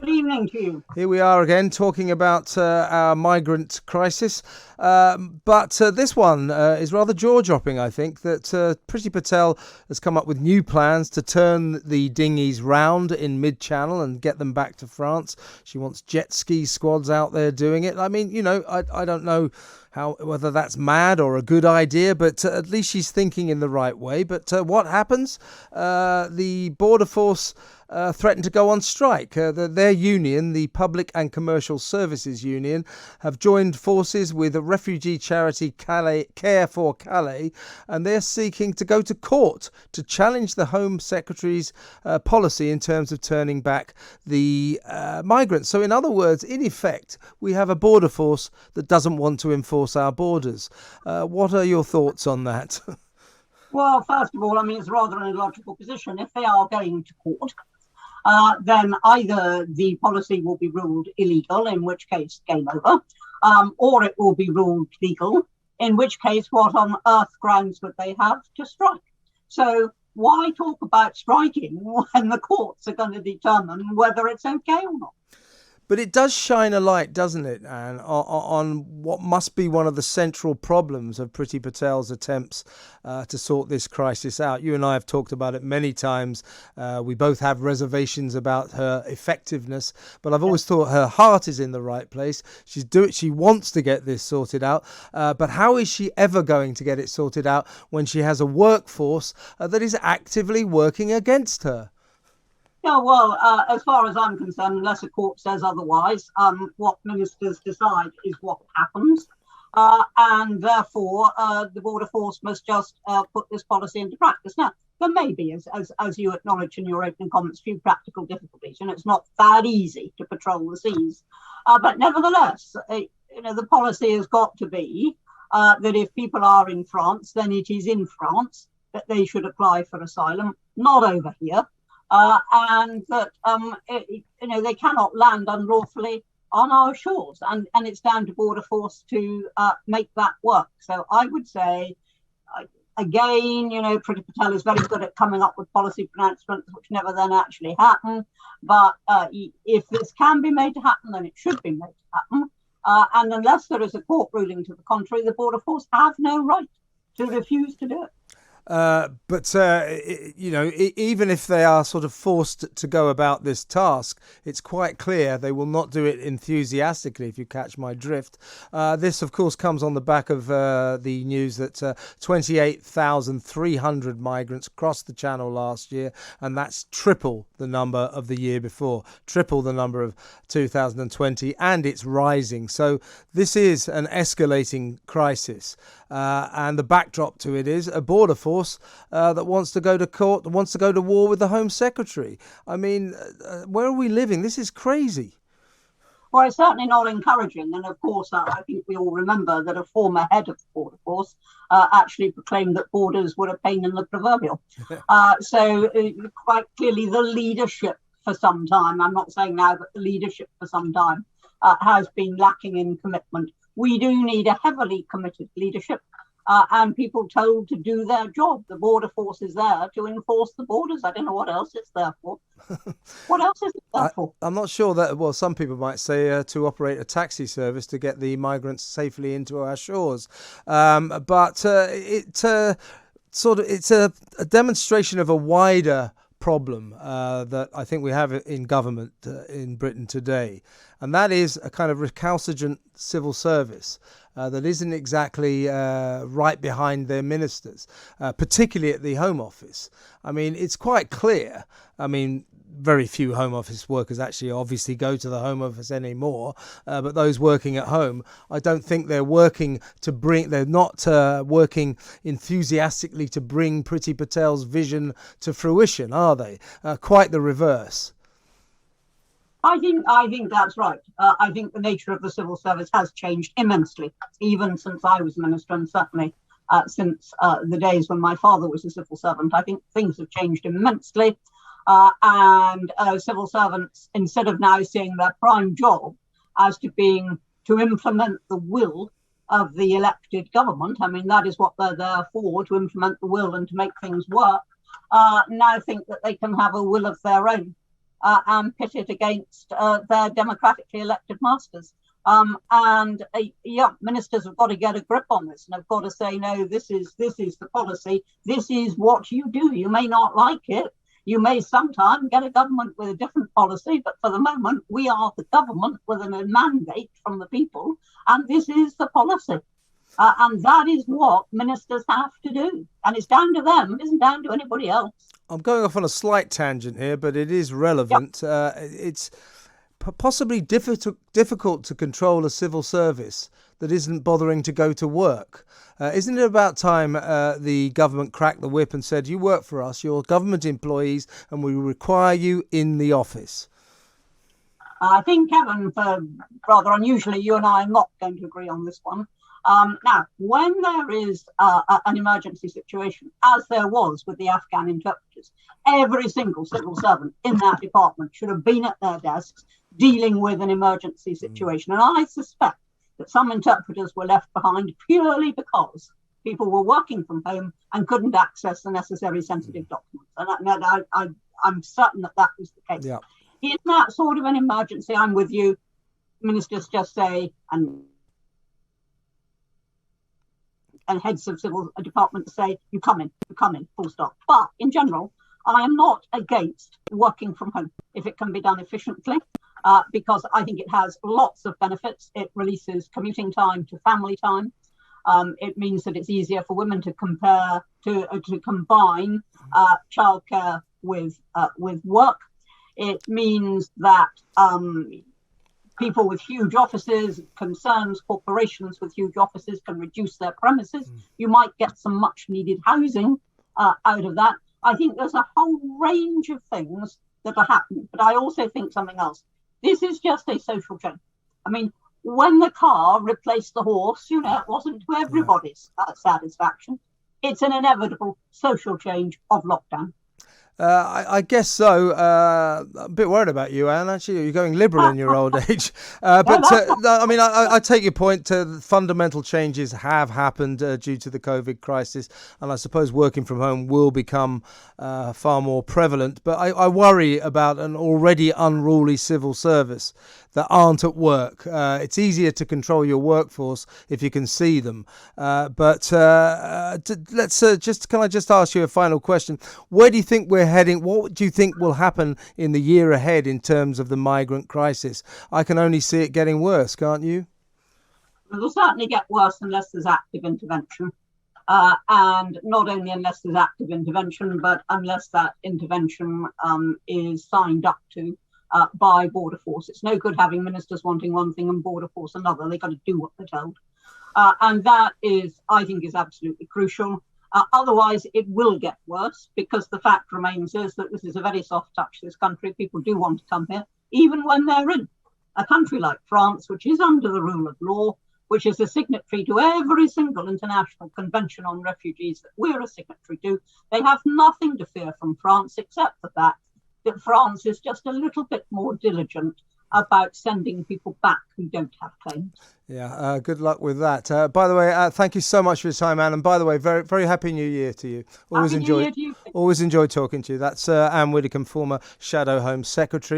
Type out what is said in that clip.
Good evening to you. Here we are again talking about our migrant crisis. But this one is rather jaw-dropping, I think, that Priti Patel has come up with new plans to turn the dinghies round in mid-channel and get them back to France. She wants jet ski squads out there doing it. I mean, I don't know whether that's mad or a good idea, but at least she's thinking in the right way. But what happens? The border force threatened to go on strike. Their union, the Public and Commercial Services Union, have joined forces with the refugee charity Care for Calais, and they're seeking to go to court to challenge the Home Secretary's policy in terms of turning back the migrants. So in other words, in effect, we have a border force that doesn't want to enforce our borders. What are your thoughts on that? Well, first of all, I mean, it's rather an illogical position. If they are going to court, then either the policy will be ruled illegal, in which case game over, or it will be ruled legal, in which case what on earth grounds would they have to strike? So why talk about striking when the courts are going to determine whether it's okay or not? But it does shine a light, doesn't it, Anne, on what must be one of the central problems of Priti Patel's attempts to sort this crisis out. You and I have talked about it many times. We both have reservations about her effectiveness, but I've always thought her heart is in the right place. She wants to get this sorted out, but how is she ever going to get it sorted out when she has a workforce that is actively working against her? Yeah, well, as far as I'm concerned, unless a court says otherwise, what ministers decide is what happens. And therefore, the border force must just put this policy into practice. Now, there may be, as you acknowledge in your opening comments, few practical difficulties, and it's not that easy to patrol the seas. But nevertheless, the policy has got to be that if people are in France, then it is in France that they should apply for asylum, not over here. And that they cannot land unlawfully on our shores, and it's down to border force to make that work. So I would say, again, Priti Patel is very good at coming up with policy pronouncements which never then actually happen. But if this can be made to happen, then it should be made to happen. And unless there is a court ruling to the contrary, the border force have no right to refuse to do it. But even if they are sort of forced to go about this task, it's quite clear they will not do it enthusiastically, if you catch my drift. This, of course, comes on the back of the news that 28,300 migrants crossed the Channel last year, and that's triple the number of the year before, triple the number of 2020, and it's rising. So this is an escalating crisis. And the backdrop to it is a border force that wants to go to court, wants to go to war with the Home Secretary. I mean, where are we living? This is crazy. Well, it's certainly not encouraging. And of course, I think we all remember that a former head of the border force actually proclaimed that borders were a pain in the proverbial. So quite clearly the leadership for some time, I'm not saying now, but the leadership for some time has been lacking in commitment. We do need a heavily committed leadership and people told to do their job. The border force is there to enforce the borders. I don't know what else it's there for. What else is it there for? I'm not sure that, well, some people might say to operate a taxi service to get the migrants safely into our shores. But it's a demonstration of a wider problem that I think we have in government in Britain today, and that is a kind of recalcitrant civil service that isn't exactly right behind their ministers, particularly at the Home Office. I mean, it's quite clear. I mean, very few Home Office workers actually obviously go to the Home Office anymore, but those working at home, I don't think they're working they're not working enthusiastically to bring Priti Patel's vision to fruition, are they? Quite the reverse. I think that's right. I think the nature of the civil service has changed immensely, even since I was minister, and certainly since the days when my father was a civil servant. I think things have changed immensely. And civil servants, instead of now seeing their prime job as to being to implement the will of the elected government, I mean, that is what they're there for, to implement the will and to make things work, now think that they can have a will of their own. and pit it against their democratically elected masters. Ministers have got to get a grip on this and have got to say, no, this is the policy. This is what you do. You may not like it. You may sometime get a government with a different policy, but for the moment, we are the government with a mandate from the people, and this is the policy. And that is what ministers have to do. And it's down to them. It isn't down to anybody else. I'm going off on a slight tangent here, but it is relevant. Yep. It's possibly difficult to control a civil service that isn't bothering to go to work. Isn't it about time the government cracked the whip and said, you work for us, you're government employees, and we require you in the office? I think, Kevin, rather unusually, you and I are not going to agree on this one. Now, when there is an emergency situation, as there was with the Afghan interpreters, every single civil servant in that department should have been at their desks dealing with an emergency situation. And I suspect that some interpreters were left behind purely because people were working from home and couldn't access the necessary sensitive documents. And I'm certain that was the case. Yeah. In that sort of an emergency, I'm with you. Ministers just say, and heads of civil departments say, you come in, full stop. But in general, I am not against working from home if it can be done efficiently, because I think it has lots of benefits. It releases commuting time to family time. It means that it's easier for women to combine childcare with work. It means that people with huge offices, concerns, corporations with huge offices can reduce their premises. You might get some much needed housing out of that. I think there's a whole range of things that are happening, but I also think something else. This is just a social change. I mean, when the car replaced the horse, it wasn't to everybody's satisfaction. It's an inevitable social change of lockdown. I guess so. I'm a bit worried about you, Anne. Actually, you're going liberal in your old age. I take your point. Fundamental changes have happened due to the COVID crisis, and I suppose working from home will become far more prevalent. But I worry about an already unruly civil service that aren't at work. It's easier to control your workforce if you can see them. Can I just ask you a final question? Where do you think we're heading? What do you think will happen in the year ahead in terms of the migrant crisis? I can only see it getting worse, can't you? It will certainly get worse unless there's active intervention. And not only unless there's active intervention, but unless that intervention is signed up to by Border Force. It's no good having ministers wanting one thing and Border Force another. They've got to do what they're told. And that is, I think, is absolutely crucial. Otherwise, it will get worse, because the fact remains is that this is a very soft touch, this country. People do want to come here, even when they're in a country like France, which is under the rule of law, which is a signatory to every single international convention on refugees that we're a signatory to. They have nothing to fear from France, except the fact that France is just a little bit more diligent about sending people back who don't have claims. Yeah, good luck with that. By the way, thank you so much for your time, Anne. And by the way, very, very happy New Year to you. Always enjoy talking to you. That's Anne Widdecombe, former Shadow Home Secretary.